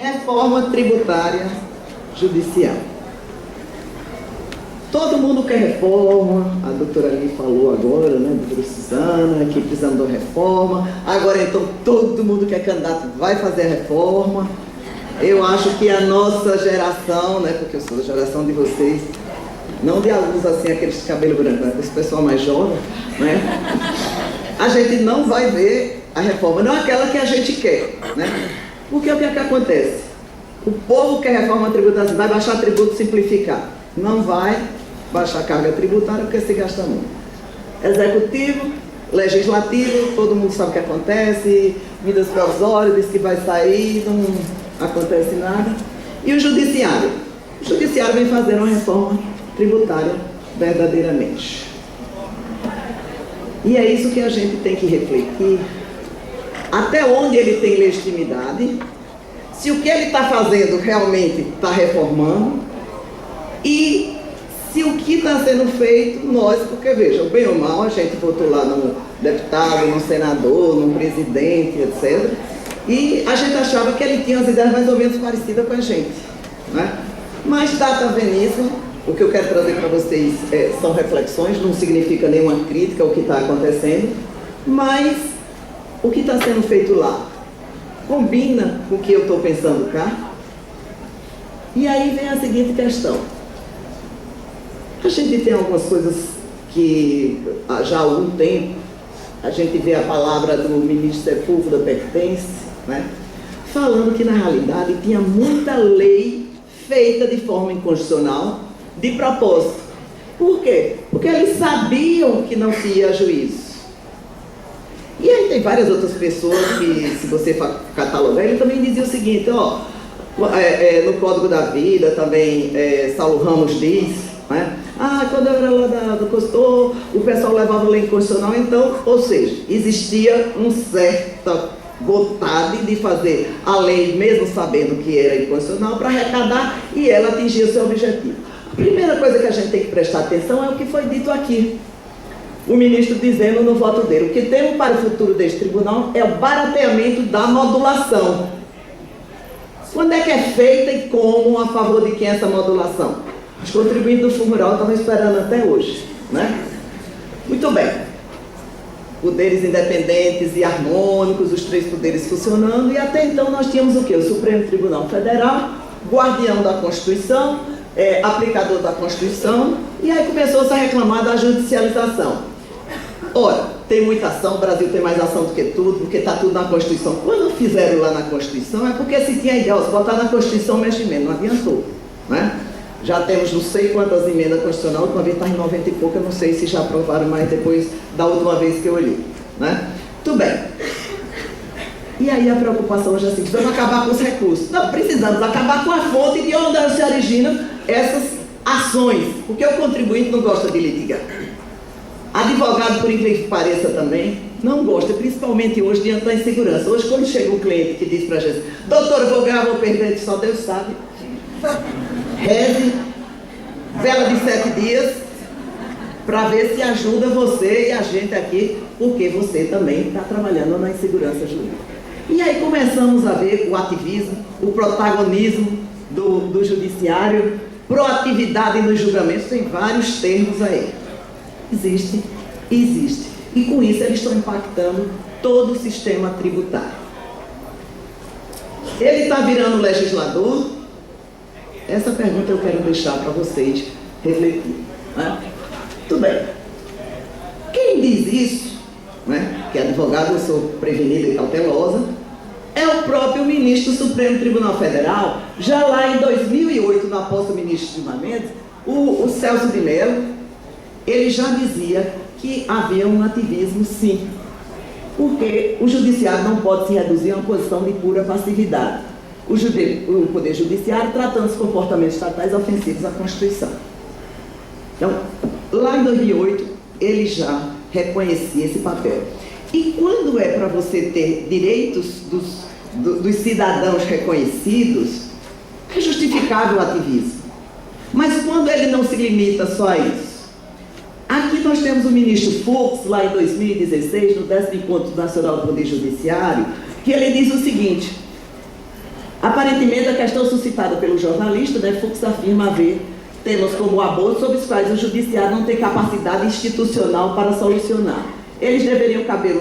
Reforma tributária judicial. Todo mundo quer reforma, a doutora Ali falou agora, né, a doutora Suzana, que precisamos de uma reforma. Agora então todo mundo que é candidato vai fazer a reforma. Eu acho que a nossa geração, né, porque eu sou da geração de vocês, não de alunos assim, aqueles de cabelo branco, né, esse pessoal mais jovem, né, a gente não vai ver a reforma, não aquela que a gente quer, né? Porque o que é que acontece? O povo quer reforma tributária, vai baixar tributo, simplificar. Não vai baixar carga tributária porque se gasta muito. Executivo, legislativo, todo mundo sabe o que acontece, medidas provisórias, diz que vai sair, não acontece nada. E o judiciário? O judiciário vem fazer uma reforma tributária verdadeiramente. E é isso que a gente tem que refletir. Até onde ele tem legitimidade, se o que ele está fazendo realmente está reformando, e se o que está sendo feito, nós, porque veja, bem ou mal, a gente votou lá no deputado, no senador, no presidente, etc. E a gente achava que ele tinha as ideias mais ou menos parecidas com a gente, né? Mas data venisso, o que eu quero trazer para vocês são reflexões, não significa nenhuma crítica ao que está acontecendo, mas o que está sendo feito lá combina com o que eu estou pensando cá? E aí vem a seguinte questão. A gente tem algumas coisas que já há algum tempo a gente vê a palavra do ministro Sepúlveda Pertence, né, falando que na realidade tinha muita lei feita de forma inconstitucional de propósito. Por quê? Porque eles sabiam que não se ia a juízo. E aí tem várias outras pessoas que, se você catalogar, ele também dizia o seguinte, ó, no Código da Vida também, Saulo Ramos diz, né? Quando eu era lá do Costor, o pessoal levava lei inconstitucional, então, ou seja, existia uma certa vontade de fazer a lei, mesmo sabendo que era inconstitucional, para arrecadar e ela atingir o seu objetivo. A primeira coisa que a gente tem que prestar atenção é o que foi dito aqui. O ministro dizendo no voto dele, o que temos para o futuro deste tribunal é o barateamento da modulação. Quando é que é feita e como, a favor de quem é essa modulação? Os contribuintes do Fundo Rural estavam esperando até hoje, né? Muito bem. Poderes independentes e harmônicos, os três poderes funcionando, e até então nós tínhamos o quê? O Supremo Tribunal Federal, guardião da Constituição, aplicador da Constituição, e aí começou-se a reclamar da judicialização. Ora, tem muita ação, o Brasil tem mais ação do que tudo, porque está tudo na Constituição. Quando fizeram lá na Constituição, é porque se tinha ideia, se botar na Constituição mexe menos, não adiantou, né? Já temos não sei quantas emendas constitucionais, uma vez está em 90 e pouco, eu não sei se já aprovaram mais depois da última vez que eu olhei, né? Tudo bem. E aí a preocupação hoje é assim, precisamos acabar com os recursos. Não, precisamos acabar com a fonte de onde se originam essas ações, porque o contribuinte não gosta de litigar. Advogado, por incrível que pareça também, não gosta, principalmente hoje diante da insegurança. Hoje quando chega um cliente que diz para a gente, doutor, eu vou ganhar, vou perder, só Deus sabe. Reze, vela de 7 dias, para ver se ajuda você e a gente aqui, porque você também está trabalhando na insegurança jurídica. E aí começamos a ver o ativismo, o protagonismo do judiciário, proatividade nos julgamentos, tem vários termos aí. Existe. E com isso eles estão impactando todo o sistema tributário. Ele está virando legislador? Essa pergunta eu quero deixar para vocês refletir, né? Tudo bem. Quem diz isso, né, que advogado eu sou prevenida e cautelosa, é o próprio ministro do Supremo Tribunal Federal. Já lá em 2008, na posse do ministro Gilmar Mendes, o Celso de Mello, ele já dizia que havia um ativismo, sim, porque o judiciário não pode se reduzir a uma posição de pura passividade. O Poder Judiciário tratando os comportamentos estatais ofensivos à Constituição. Então, lá em 2008, ele já reconhecia esse papel. E quando é para você ter direitos dos cidadãos reconhecidos, é justificável o ativismo. Mas quando ele não se limita só a isso? Aqui nós temos o ministro Fux, lá em 2016, no 10º Encontro Nacional do Poder Judiciário, que ele diz o seguinte: Aparentemente, a questão suscitada pelo jornalista, Fux afirma haver temas como o aborto, sobre os quais o judiciário não tem capacidade institucional para solucionar. Eles deveriam caber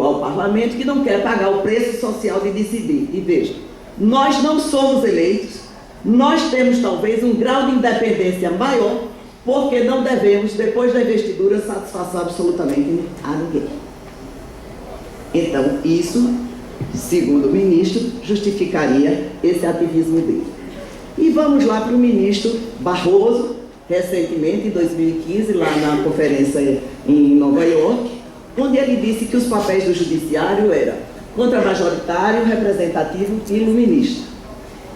ao parlamento, que não quer pagar o preço social de decidir. E veja, nós não somos eleitos, nós temos talvez um grau de independência maior, porque não devemos, depois da investidura, satisfação absolutamente a ninguém. Então, isso, segundo o ministro, justificaria esse ativismo dele. E vamos lá para o ministro Barroso, recentemente, em 2015, lá na conferência em Nova York, onde ele disse que os papéis do judiciário eram contramajoritário, representativo e iluminista.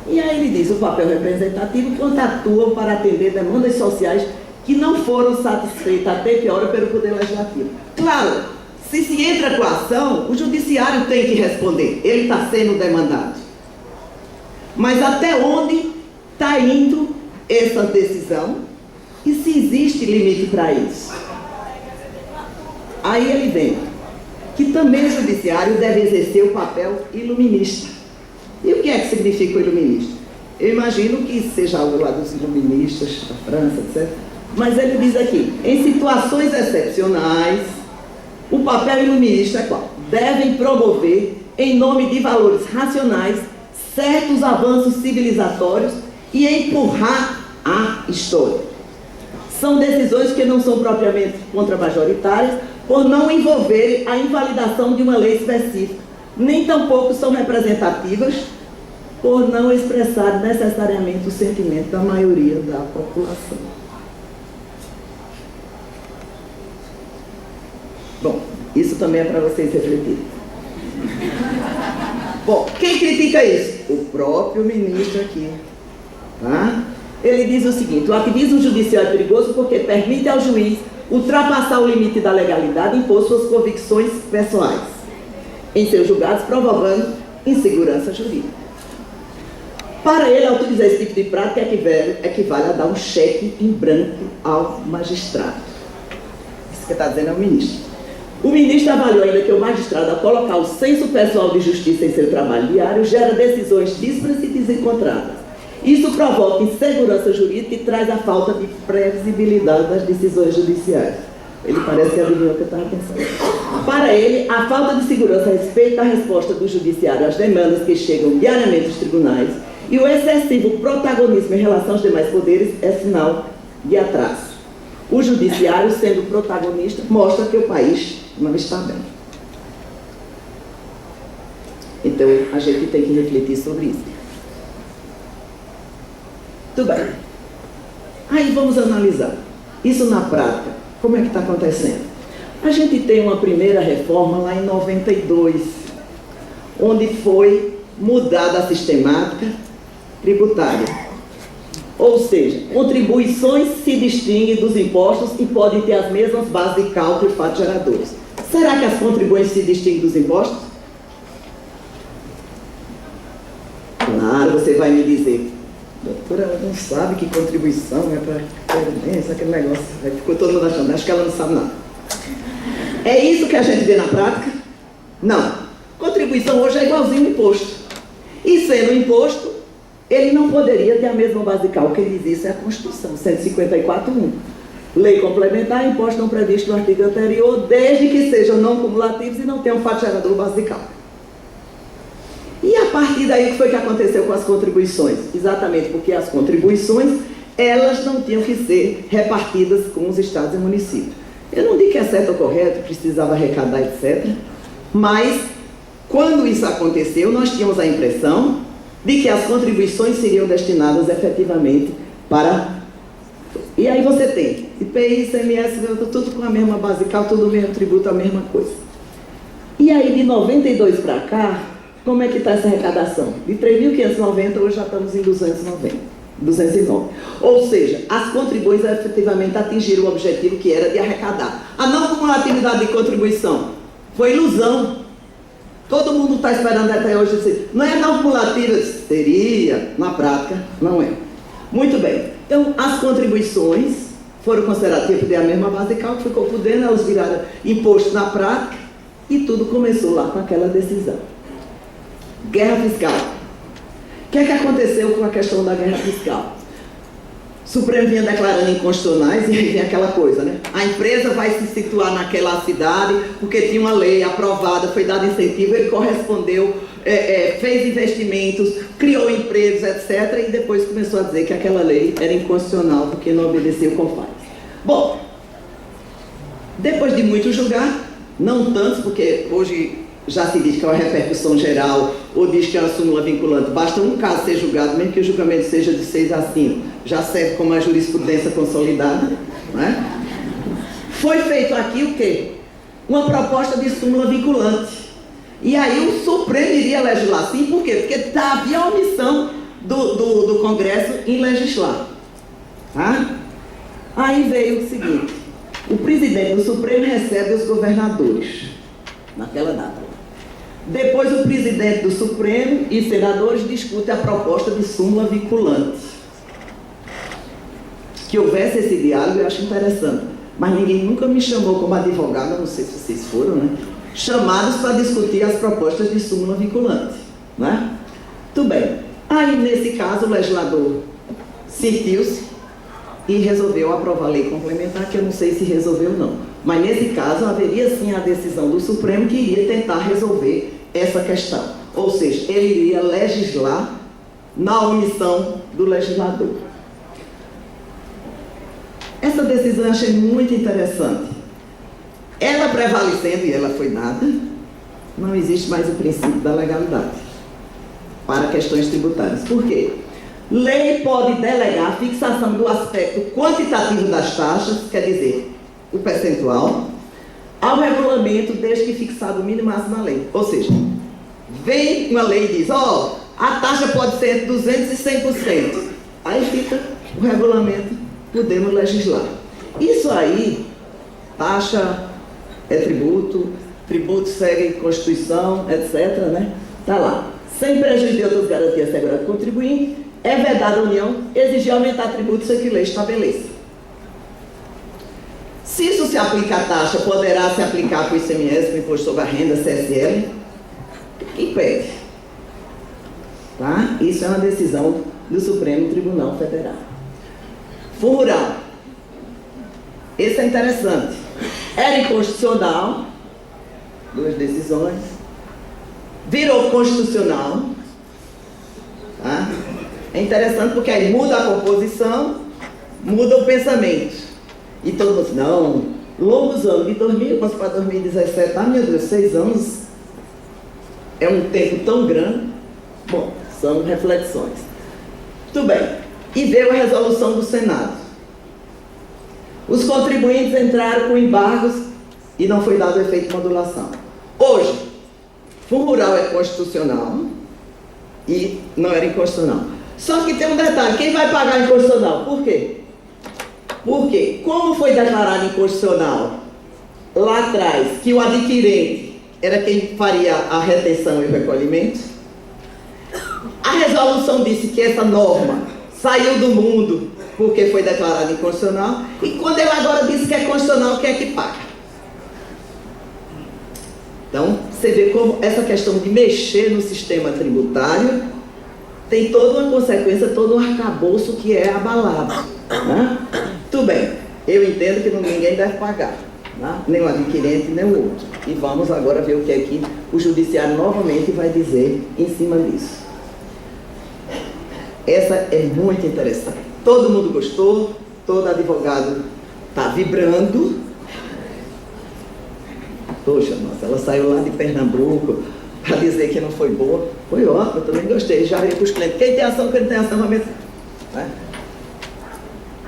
E aí ele diz, o papel representativo, quando atuam para atender demandas sociais que não foram satisfeitas até que hora pelo Poder Legislativo. Claro, se entra com a ação, o judiciário tem que responder, ele está sendo demandado. Mas até onde está indo essa decisão e se existe limite para isso? Aí ele vem, que também o judiciário deve exercer o papel iluminista. E o que é que significa o iluminista? Eu imagino que seja algo lá dos iluministas da França, etc. Mas ele diz aqui, em situações excepcionais, o papel iluminista é qual? Devem promover, em nome de valores racionais, certos avanços civilizatórios e empurrar a história. São decisões que não são propriamente contramajoritárias, por não envolverem a invalidação de uma lei específica, nem tampouco são representativas, por não expressar necessariamente o sentimento da maioria da população. Bom, isso também é para vocês refletirem. Bom, quem critica isso? O próprio ministro aqui. Tá? Ele diz o seguinte, o ativismo judicial é perigoso porque permite ao juiz ultrapassar o limite da legalidade e impor suas convicções pessoais em seus julgados, provocando insegurança jurídica. Para ele, autorizar esse tipo de prática equivale a dar um cheque em branco ao magistrado. Isso que está dizendo é o ministro. O ministro avaliou ainda que o magistrado, ao colocar o senso pessoal de justiça em seu trabalho diário, gera decisões díspares e desencontradas. Isso provoca insegurança jurídica e traz a falta de previsibilidade das decisões judiciais. Ele parece que adivinhou o que eu estava pensando. Para ele, a falta de segurança a respeito da resposta do judiciário às demandas que chegam diariamente aos tribunais e o excessivo protagonismo em relação aos demais poderes é sinal de atraso. O judiciário, sendo protagonista, mostra que o país não está bem. Então, a gente tem que refletir sobre isso. Tudo bem. Aí vamos analisar. Isso na prática, como é que está acontecendo? A gente tem uma primeira reforma lá em 92, onde foi mudada a sistemática tributária. Ou seja, contribuições se distinguem dos impostos e podem ter as mesmas bases de cálculo e fatos geradores. Será que as contribuições se distinguem dos impostos? Claro, você vai me dizer, doutora, ela não sabe que contribuição é para previdência, aquele negócio. Aí ficou todo mundo achando, acho que ela não sabe nada. É isso que a gente vê na prática? Não. Contribuição hoje é igualzinho imposto. E sendo imposto, ele não poderia ter a mesma base de cálculo. Quem diz isso é a Constituição, 154.1. Lei complementar, imposto não previsto no artigo anterior, desde que sejam não cumulativos e não tenham fato gerador base de cálculo. E a partir daí, o que foi que aconteceu com as contribuições? Exatamente porque as contribuições, elas não tinham que ser repartidas com os estados e municípios. Eu não digo que é certo ou correto, precisava arrecadar, etc. Mas, quando isso aconteceu, nós tínhamos a impressão de que as contribuições seriam destinadas efetivamente para... E aí você tem IPI, ICMS, tudo com a mesma base de cálculo, tudo o mesmo tributo, a mesma coisa. E aí, de 92 para cá, como é que está essa arrecadação? De 3.590, hoje já estamos em 209. Ou seja, as contribuições efetivamente atingiram o objetivo que era de arrecadar. A não cumulatividade de contribuição foi ilusão. Todo mundo está esperando até hoje dizer, não é não cumulativa? Seria, na prática, não é. Muito bem. Então, as contribuições foram consideradas tipo de a mesma base de cálculo, ficou podendo, elas viraram imposto na prática e tudo começou lá com aquela decisão. Guerra fiscal. que é que aconteceu com a questão da guerra fiscal? O Supremo vinha declarando inconstitucionais e aí vem aquela coisa, né? A empresa vai se situar naquela cidade porque tinha uma lei aprovada, foi dado incentivo, ele correspondeu, fez investimentos, criou empregos, etc. E depois começou a dizer que aquela lei era inconstitucional porque não obedecia o CONFAS. Bom, depois de muito julgar, não tantos, porque hoje já se diz que é uma repercussão geral, ou diz que é uma súmula vinculante, basta um caso ser julgado, mesmo que o julgamento seja de 6 a 5, já serve como a jurisprudência consolidada, né? Foi feito aqui o quê? Uma proposta de súmula vinculante. E aí o Supremo iria legislar sim, por quê? Porque havia a omissão do Congresso em legislar. Tá? Aí veio o seguinte, o presidente do Supremo recebe os governadores, naquela data. Depois o presidente do Supremo e senadores discutem a proposta de súmula vinculante. Que houvesse esse diálogo eu acho interessante, mas ninguém nunca me chamou como advogado, não sei se vocês foram, né? Chamados para discutir as propostas de súmula vinculante, né? Tudo bem. Aí nesse caso o legislador sentiu-se e resolveu aprovar a lei complementar, que eu não sei se resolveu ou não. Mas nesse caso haveria sim a decisão do Supremo que iria tentar resolver essa questão. Ou seja, ele iria legislar na omissão do legislador. Essa decisão eu achei muito interessante. Ela prevalecendo, e ela foi dada, não existe mais o princípio da legalidade para questões tributárias. Por quê? Lei pode delegar a fixação do aspecto quantitativo das taxas, quer dizer, o percentual, ao regulamento desde que fixado o mínimo e máximo na lei. Ou seja, vem uma lei e diz, ó, a taxa pode ser entre 200% e 100%. Aí fica o regulamento, podemos legislar. Isso aí, taxa é tributo, tributo segue Constituição, etc., né? Está lá. Sem prejuízo de outras garantias asseguradas do contribuinte, é vedada a União exigir aumentar tributos sem que lei estabeleça. Se isso se aplica à taxa, poderá se aplicar para o ICMS, para o Imposto sobre a Renda, CSL, que impede. Tá? Isso é uma decisão do Supremo Tribunal Federal. Fundo rural. Esse é interessante. Era inconstitucional, 2 decisões, virou constitucional. Tá? É interessante porque aí muda a composição, muda o pensamento. E todo mundo diz, não, longos anos, de 2011 para 2017, ah meu Deus, 6 anos é um tempo tão grande. Bom, são reflexões. Tudo bem. E veio a resolução do Senado. Os contribuintes entraram com embargos e não foi dado efeito de modulação. Hoje, fundo rural é constitucional e não era inconstitucional. Só que tem um detalhe, quem vai pagar inconstitucional? Por quê? Porque, como foi declarado inconstitucional lá atrás, que o adquirente era quem faria a retenção e o recolhimento, a resolução disse que essa norma saiu do mundo porque foi declarada inconstitucional, e quando ele agora disse que é constitucional, quem é que paga? Então, você vê como essa questão de mexer no sistema tributário tem toda uma consequência, todo um arcabouço que é abalado. Né? Tudo bem, eu entendo que ninguém deve pagar, né? Nem o adquirente, nem o outro. E vamos agora ver o que é que o judiciário novamente vai dizer em cima disso. Essa é muito interessante. Todo mundo gostou, todo advogado está vibrando. Poxa, nossa, ela saiu lá de Pernambuco para dizer que não foi boa. Foi ótimo, eu também gostei. Já veio para os clientes. Quem tem ação, quem tem ação, realmente. Né?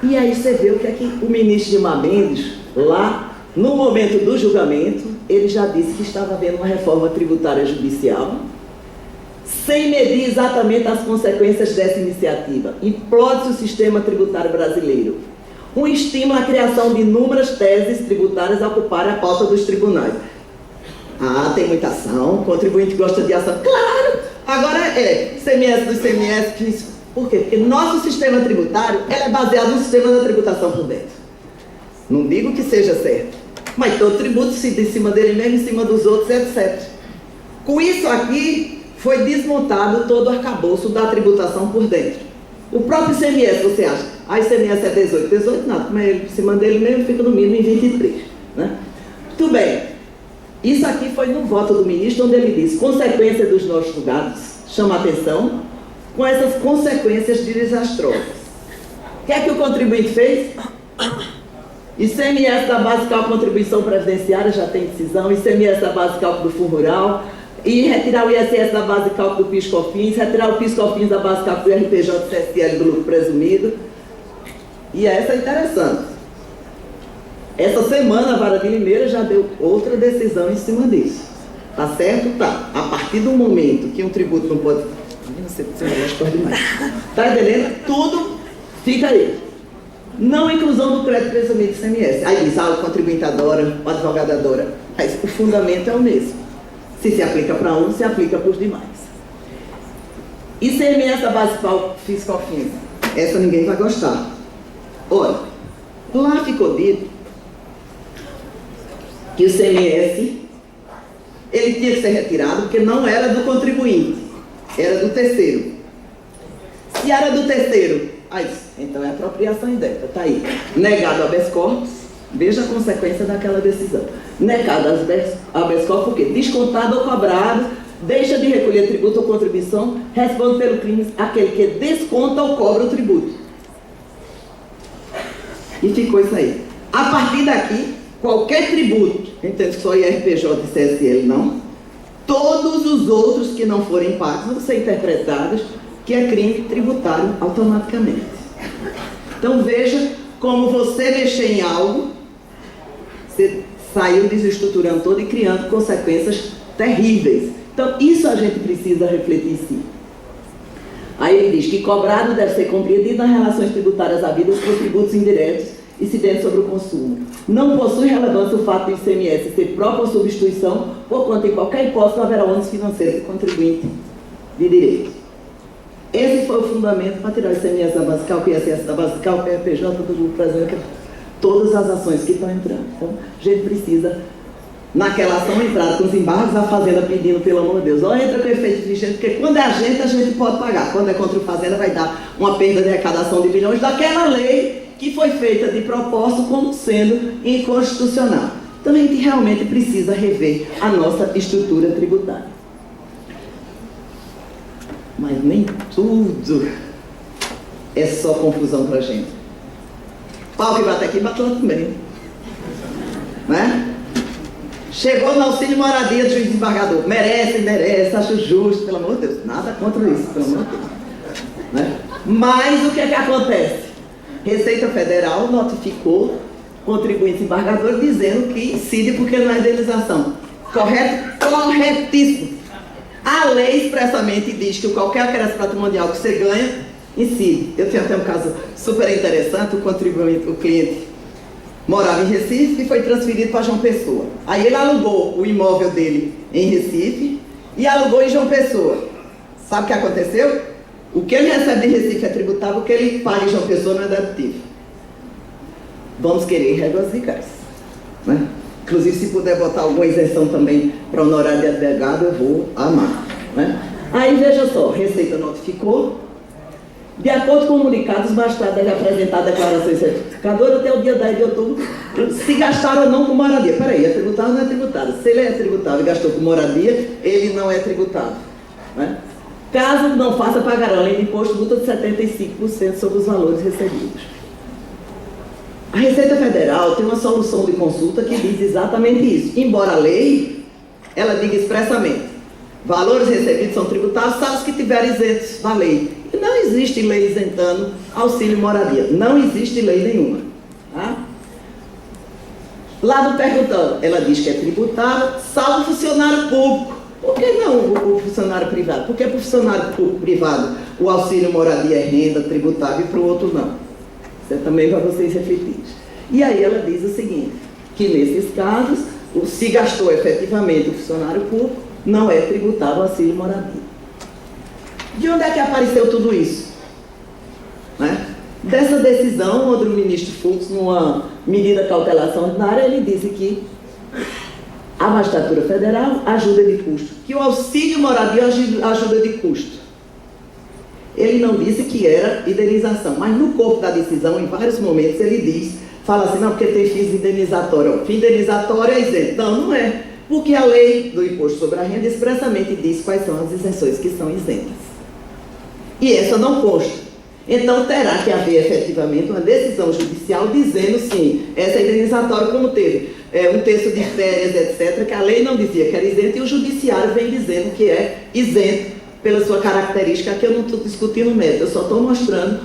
E aí você vê o que é que o ministro Gilmar Mendes, lá no momento do julgamento, ele já disse que estava havendo uma reforma tributária judicial, sem medir exatamente as consequências dessa iniciativa. Implode-se o sistema tributário brasileiro. Um estímulo à criação de inúmeras teses tributárias a ocuparem a pauta dos tribunais. Ah, tem muita ação, o contribuinte gosta de ação. Claro! Agora é CMS do ICMS. Por quê? Porque nosso sistema tributário é baseado no sistema da tributação por dentro. Não digo que seja certo, mas todo tributo se em cima dele mesmo, em cima dos outros, etc. Com isso aqui, foi desmontado todo o arcabouço da tributação por dentro. O próprio ICMS, você acha? A ICMS é 18, 18 nada, mas se manda ele mesmo, fica no mínimo em 23. Né? Muito bem. Isso aqui foi no voto do ministro, onde ele diz: consequência dos nossos julgados, chama atenção, com essas consequências desastrosas. O que é que o contribuinte fez? ICMS da base de cálculo contribuição previdenciária já tem decisão, ICMS da base de cálculo do fundo rural, e retirar o ISS da base de cálculo do PIS/COFINS, retirar o PIS/COFINS da base de cálculo do RPJ-CSL do lucro presumido. E essa é interessante. Essa semana a Vara de Limeira já deu outra decisão em cima disso. Tá certo? Tá. A partir do momento que um tributo não pode... Você pode demais. Tá entendendo? Tudo fica aí. Não inclusão do crédito presumido do ICMS. Aí diz, o contribuinte adora, o advogado adora. Mas o fundamento é o mesmo. Se aplica para um, se aplica para os demais. ICMS da base FIS/COFINS. Essa ninguém vai gostar. Olha, lá ficou dito que o ICMS ele tinha que ser retirado porque não era do contribuinte, era do terceiro. Se era do terceiro, então é apropriação indébita, está aí. Negado habeas corpus, veja a consequência daquela decisão. Negado habeas corpus, por quê? Descontado ou cobrado, deixa de recolher tributo ou contribuição, responde pelo crime aquele que desconta ou cobra o tributo. E ficou isso aí. A partir daqui, qualquer tributo, entende que só IRPJ e CSL não, todos os outros que não forem pagos vão ser interpretados que é crime tributário automaticamente. Então veja como você mexer em algo, você saiu desestruturando todo e criando consequências terríveis. Então isso a gente precisa refletir em si. Aí ele diz que cobrado deve ser compreendido nas relações tributárias havidas por tributos indiretos incidentes sobre o consumo. Não possui relevância o fato do ICMS ser própria ou substituição, porquanto em qualquer hipótese não haverá ônus financeiro do contribuinte de direito. Esse foi o fundamento para tirar o ICMS da base de cálculo, o ISS da base de cálculo, o RPJ, do Brasil, todas as ações que estão entrando. Então, a gente precisa, naquela ação entrada com os embargos, a Fazenda pedindo, pelo amor de Deus, entra com efeito vigente, porque quando é a gente pode pagar. Quando é contra o Fazenda, vai dar uma perda de arrecadação de bilhões daquela lei que foi feita de propósito como sendo inconstitucional. Então, a gente realmente precisa rever a nossa estrutura tributária. Mas nem tudo é só confusão para a gente. Pau que bate aqui, bate lá também. Né? Chegou no auxílio moradia do juiz desembargador. Merece, acho justo, pelo amor de Deus. Nada contra isso, pelo amor de Deus. Né? Mas o que é que acontece? Receita Federal notificou contribuinte desembargador dizendo que incide porque não é indenização. Correto? Corretíssimo. A lei expressamente diz que qualquer acréscimo patrimonial que você ganha, incide. Eu tenho até um caso super interessante, o cliente morava em Recife e foi transferido para João Pessoa. Aí ele alugou o imóvel dele em Recife e alugou em João Pessoa. Sabe o que aconteceu? O que ele recebe de Recife é tributável, o que ele paga em João Pessoa não é dedutivo. Vamos querer regras legais, né? Inclusive, se puder botar alguma isenção também para honorário de advogado, eu vou amar. Né? Aí, veja só, Receita notificou. De acordo com o comunicado, os magistrados devem apresentar a declaração certificadora até o dia 10 de outubro, se gastaram ou não com moradia. Peraí, é tributável ou não é tributável? Se ele é tributável e gastou com moradia, ele não é tributável. Né? Caso não faça, pagará além de imposto multa de 75% sobre os valores recebidos. A Receita Federal tem uma solução de consulta que diz exatamente isso. Embora a lei, ela diga expressamente, valores recebidos são tributáveis, salvo os que tiverem isentos da lei. E não existe lei isentando auxílio moradia. Não existe lei nenhuma. Tá? Lá no perguntando, ela diz que é tributável, salvo funcionário público. Por que não o funcionário privado? Porque para o funcionário público privado o auxílio moradia é renda tributável e para o outro não. Isso é também para vocês refletirem. E aí ela diz o seguinte, que nesses casos, se gastou efetivamente o funcionário público, não é tributável o auxílio moradia. De onde é que apareceu tudo isso? Né? Dessa decisão, onde o ministro Fux, numa medida cautelar ordinária, ele disse que A magistratura federal, ajuda de custo. Que o auxílio moradia ajuda de custo. Ele não disse que era indenização, mas no corpo da decisão, em vários momentos, ele diz, fala assim, não, porque tem fins indenizatórios. O fim indenizatório é isento. Não, não é. Porque a lei do imposto sobre a renda expressamente diz quais são as isenções que são isentas. E essa não consta. Então terá que haver efetivamente uma decisão judicial dizendo sim, essa é indenizatória, como teve um texto de férias, etc., que a lei não dizia que era isento e o judiciário vem dizendo que é isento pela sua característica, que eu não estou discutindo o método, eu só estou mostrando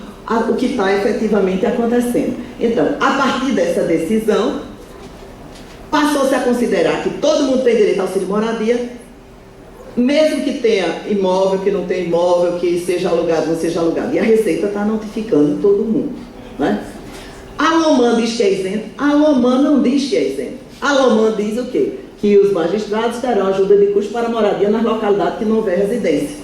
o que está efetivamente acontecendo. Então, a partir dessa decisão, passou-se a considerar que todo mundo tem direito ao auxílio moradia, mesmo que tenha imóvel, que não tenha imóvel, que seja alugado, não seja alugado. E a Receita está notificando todo mundo. Né? A Loman diz que é isento, a Loman não diz que é isento. A Loman diz o quê? Que os magistrados terão ajuda de custo para moradia nas localidades que não houver residência.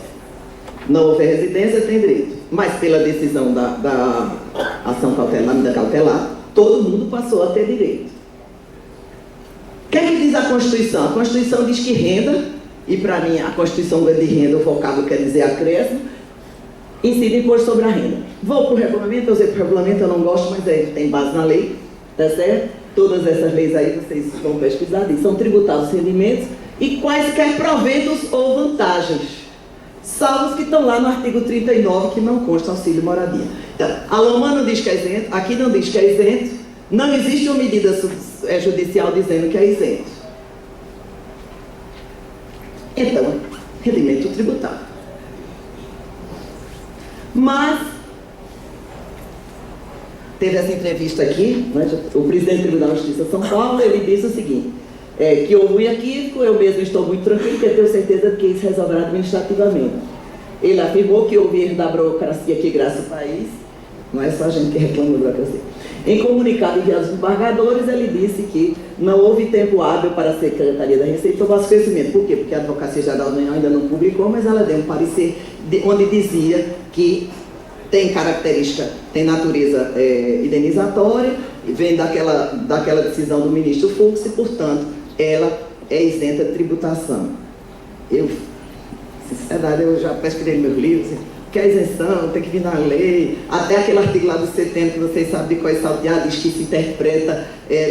Não houver residência, tem direito. Mas pela decisão da ação cautelar, medida cautelar, todo mundo passou a ter direito. O que é que diz a Constituição? A Constituição diz que renda, e para mim a Constituição de renda, o vocábulo quer dizer acréscimo, incide imposto sobre a renda. Vou para o regulamento, eu sei para o regulamento, eu não gosto, mas tem base na lei, tá certo? Todas essas leis aí vocês vão pesquisar, diz, são tributados os rendimentos e quaisquer proventos ou vantagens, salvo os que estão lá no artigo 39, que não consta auxílio moradia. Então, a Loman não diz que é isento, aqui não diz que é isento, não existe uma medida judicial dizendo que é isento. Então, rendimento tributável. Mas, teve essa entrevista aqui, né, o presidente do Tribunal de Justiça de São Paulo, ele disse o seguinte, que houve um equívoco, eu mesmo estou muito tranquilo, porque tenho certeza de que isso resolverá administrativamente. Ele afirmou que houve erro da burocracia que graça o país, não é só a gente que reclama da burocracia. Em comunicado enviado aos embargadores, ele disse que não houve tempo hábil para a Secretaria da Receita tomar esse conhecimento. Por quê? Porque a Advocacia Geral da União ainda não publicou, mas ela deu um parecer onde dizia que tem característica, tem natureza indenizatória, vem daquela decisão do ministro Fux e, portanto, ela é isenta de tributação. Eu, sinceridade, eu já pesquisei meus livros, que a isenção tem que vir na lei, até aquele artigo lá do 70, que vocês sabem de qual é salteado, diz que se interpreta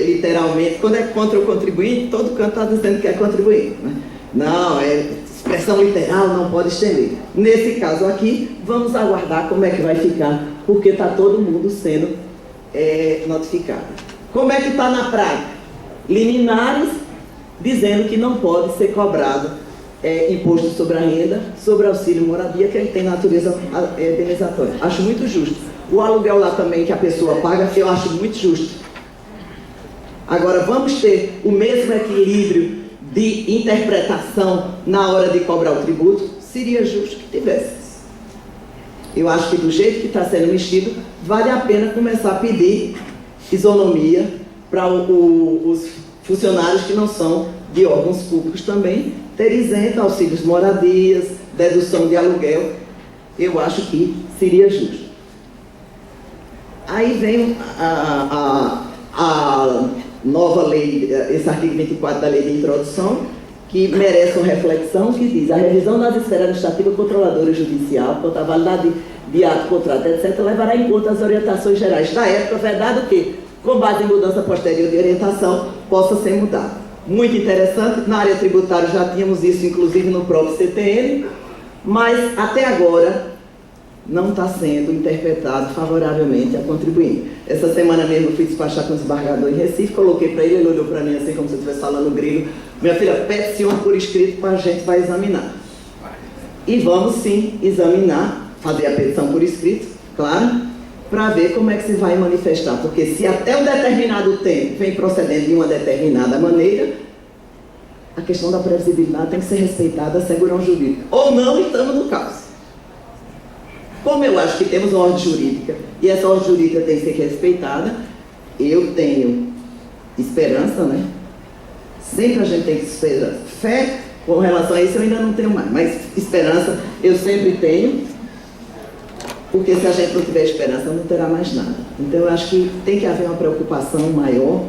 literalmente, quando é contra o contribuinte, todo canto está dizendo que é contribuinte. Né? Não, expressão literal, não pode estender. Nesse caso aqui, vamos aguardar como é que vai ficar, porque está todo mundo sendo notificado. Como é que está na prática? Liminares dizendo que não pode ser cobrado imposto sobre a renda, sobre auxílio moradia, que ele tem natureza indenizatória. Acho muito justo. O aluguel lá também que a pessoa paga, eu acho muito justo. Agora, vamos ter o mesmo equilíbrio de interpretação na hora de cobrar o tributo? Seria justo que tivesse. Eu acho que do jeito que está sendo mexido, vale a pena começar a pedir isonomia para os funcionários que não são de órgãos públicos também, ter isento, auxílios moradias, dedução de aluguel, eu acho que seria justo. Aí vem a nova lei, esse artigo 24 da lei de introdução, que merece uma reflexão, que diz: a revisão das esferas administrativa, controladora e judicial, quanto à validade de ato, contrato, etc., levará em conta as orientações gerais da época, vedado que, com base em mudança posterior de orientação, possa ser mudado. Muito interessante, na área tributária já tínhamos isso, inclusive no próprio CTN, mas até agora não está sendo interpretado favoravelmente a contribuinte. Essa semana mesmo eu fui despachar com o desembargador em Recife, coloquei para ele, ele olhou para mim assim como se eu estivesse falando grego: minha filha, peticiona por escrito para a gente vai examinar. E vamos sim examinar, fazer a petição por escrito, claro, para ver como é que se vai manifestar, porque se até um determinado tempo vem procedendo de uma determinada maneira, a questão da previsibilidade tem que ser respeitada, a segurança jurídica. Ou não, estamos no caos. Como eu acho que temos uma ordem jurídica, e essa ordem jurídica tem que ser respeitada, eu tenho esperança, né? Sempre a gente tem que esperar. Fé, com relação a isso, eu ainda não tenho mais, mas esperança eu sempre tenho. Porque se a gente não tiver esperança, não terá mais nada. Então, eu acho que tem que haver uma preocupação maior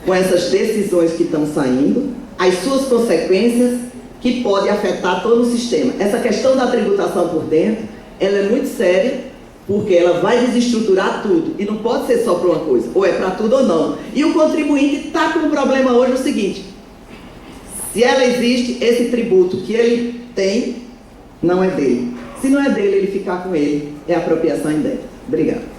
com essas decisões que estão saindo, as suas consequências que podem afetar todo o sistema. Essa questão da tributação por dentro, ela é muito séria, porque ela vai desestruturar tudo, e não pode ser só para uma coisa, ou é para tudo ou não. E o contribuinte está com um problema hoje o seguinte: se ela existe, esse tributo que ele tem, não é dele. Se não é dele, ele ficar com ele, é apropriação indébita. Obrigada.